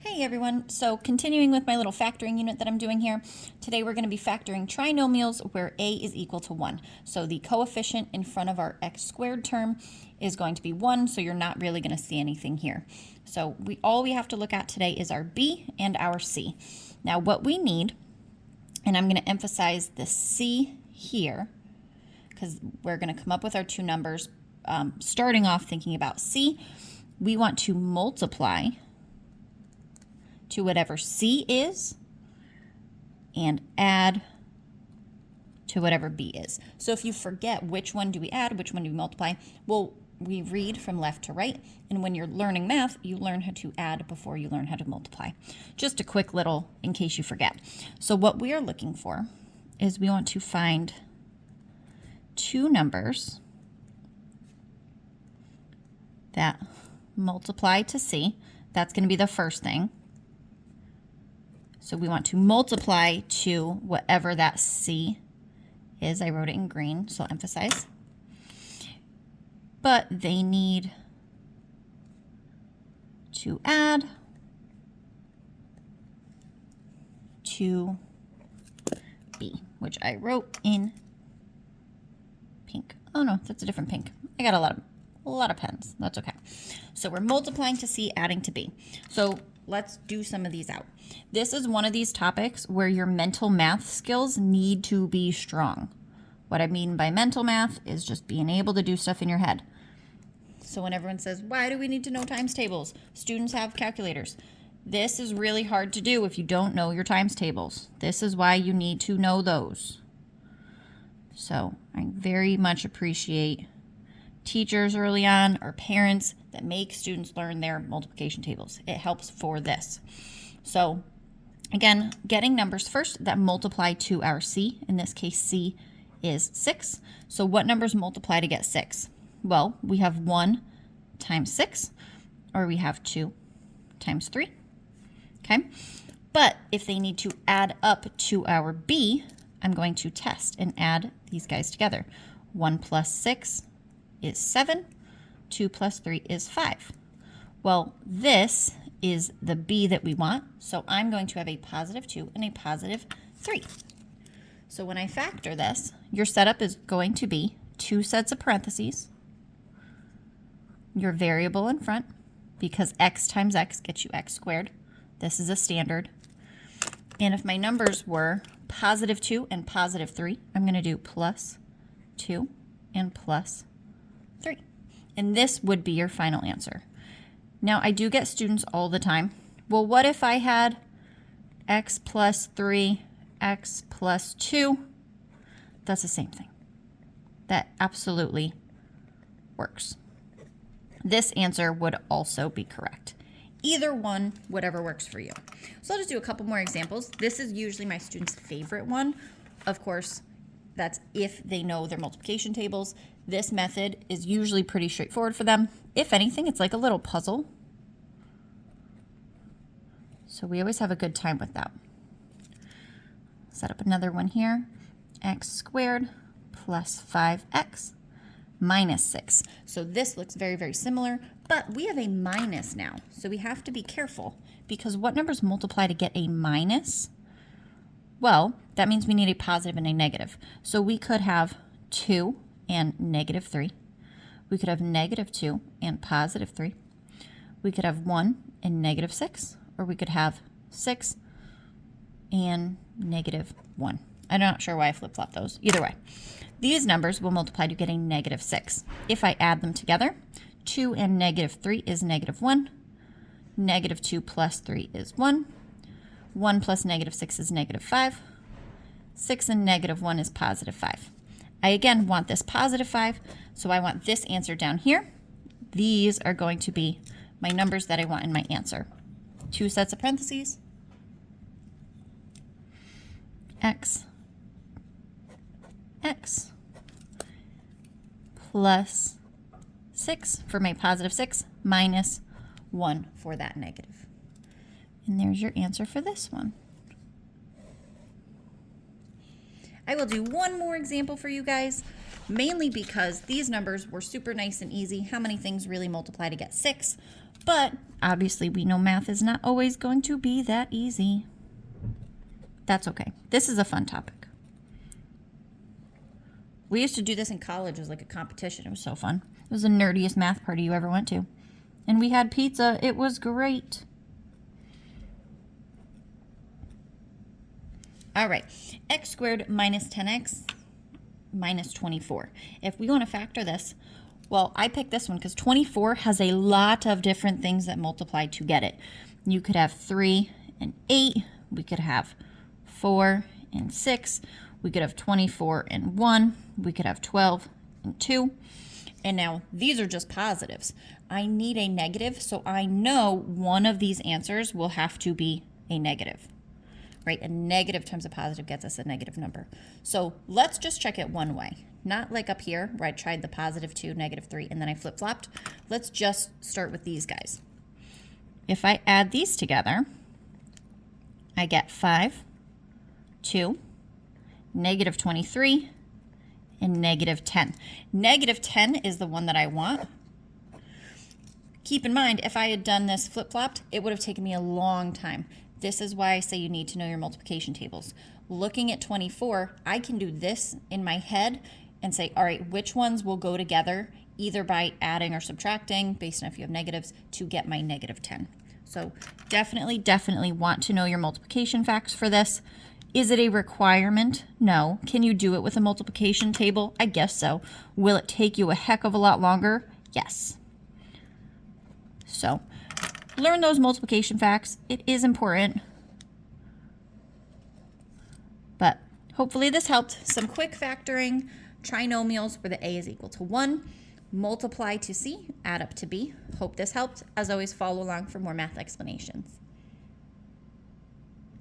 Hey everyone, so continuing with my little factoring unit that I'm doing here, today we're going to be factoring trinomials where a is equal to 1. So the coefficient in front of our x squared term is going to be 1, so you're not really going to see anything here. So all we have to look at today is our b and our c. Now what we need, and I'm going to emphasize the c here, because we're going to come up with our two numbers, starting off thinking about c, we want to multiply to whatever c is and add to whatever b is. So if you forget which one do we add, which one do we multiply, well, we read from left to right, and when you're learning math, you learn how to add before you learn how to multiply. Just a quick little in case you forget. So what we are looking for is we want to find two numbers that multiply to c. That's going to be the first thing. So we want to multiply to whatever that c is. I wrote it in green, so I'll emphasize. But they need to add to b, which I wrote in pink. Oh no, that's a different pink. I got a lot of pens. That's okay. So we're multiplying to c, adding to b. So let's do some of these out. This is one of these topics where your mental math skills need to be strong. What I mean by mental math is just being able to do stuff in your head. So when everyone says, why do we need to know times tables? Students have calculators. This is really hard to do if you don't know your times tables. This is why you need to know those. So I very much appreciate teachers early on or parents that make students learn their multiplication tables. It helps for this. So again, getting numbers first that multiply to our c. In this case, c is 6. So what numbers multiply to get 6? Well, we have 1 times 6, or we have 2 times 3. Okay? But if they need to add up to our b, I'm going to test and add these guys together. 1 plus 6 is 7. 2 plus 3 is 5. Well, this is the b that we want, so I'm going to have a positive 2 and a positive 3. So when I factor this, your setup is going to be 2 sets of parentheses, your variable in front, because x times x gets you x squared. This is a standard. And if my numbers were positive 2 and positive 3, I'm going to do plus 2 and plus 3. And this would be your final answer. Now, I do get students all the time. Well, what if I had x plus 3, x plus 2? That's the same thing. That absolutely works. This answer would also be correct. Either one, whatever works for you. So I'll just do a couple more examples. This is usually my students' favorite one. Of course, that's if they know their multiplication tables. This method is usually pretty straightforward for them. If anything, it's like a little puzzle. So we always have a good time with that. Set up another one here. X squared plus 5x minus 6. So this looks very, very similar, but we have a minus now. So we have to be careful because what numbers multiply to get a minus? Well, that means we need a positive and a negative. So we could have 2 and negative 3. We could have negative 2 and positive 3. We could have 1 and negative 6, or we could have 6 and negative 1. I'm not sure why I flip-flopped those. Either way, these numbers will multiply to get a negative 6. If I add them together, 2 and negative 3 is negative 1. Negative 2 plus 3 is 1. 1 plus negative 6 is negative 5. 6 and negative 1 is positive 5. I again want this positive 5, so I want this answer down here. These are going to be my numbers that I want in my answer. 2 sets of parentheses. X plus 6 for my positive 6 minus 1 for that negative. And there's your answer for this one. I will do one more example for you guys. mainly because these numbers were super nice and easy. How many things really multiply to get 6? But obviously we know math is not always going to be that easy. That's okay. This is a fun topic. We used to do this in college as like a competition. It was so fun. It was the nerdiest math party you ever went to. And we had pizza. It was great. All right. X squared minus 10x minus 24. If we want to factor this, well, I picked this one because 24 has a lot of different things that multiply to get it. You could have 3 and 8. We could have 4 and 6. We could have 24 and 1. We could have 12 and 2. And now these are just positives. I need a negative, so I know one of these answers will have to be a negative, right? A negative times a positive gets us a negative number. So let's just check it one way. Not like up here where I tried the positive 2, negative 3, and then I flip-flopped. Let's just start with these guys. If I add these together, I get 5, 2, negative 23, and negative 10. Negative 10 is the one that I want. Keep in mind, if I had done this flip-flopped, it would have taken me a long time. This is why I say you need to know your multiplication tables. Looking at 24, I can do this in my head and say, all right, which ones will go together either by adding or subtracting, based on if you have negatives, to get my negative 10. So definitely want to know your multiplication facts for this. Is it a requirement? No. Can you do it with a multiplication table? I guess so. Will it take you a heck of a lot longer? Yes. So learn those multiplication facts. It is important. But hopefully this helped. Some quick factoring, trinomials where the a is equal to 1, multiply to c, add up to b. Hope this helped. As always, follow along for more math explanations.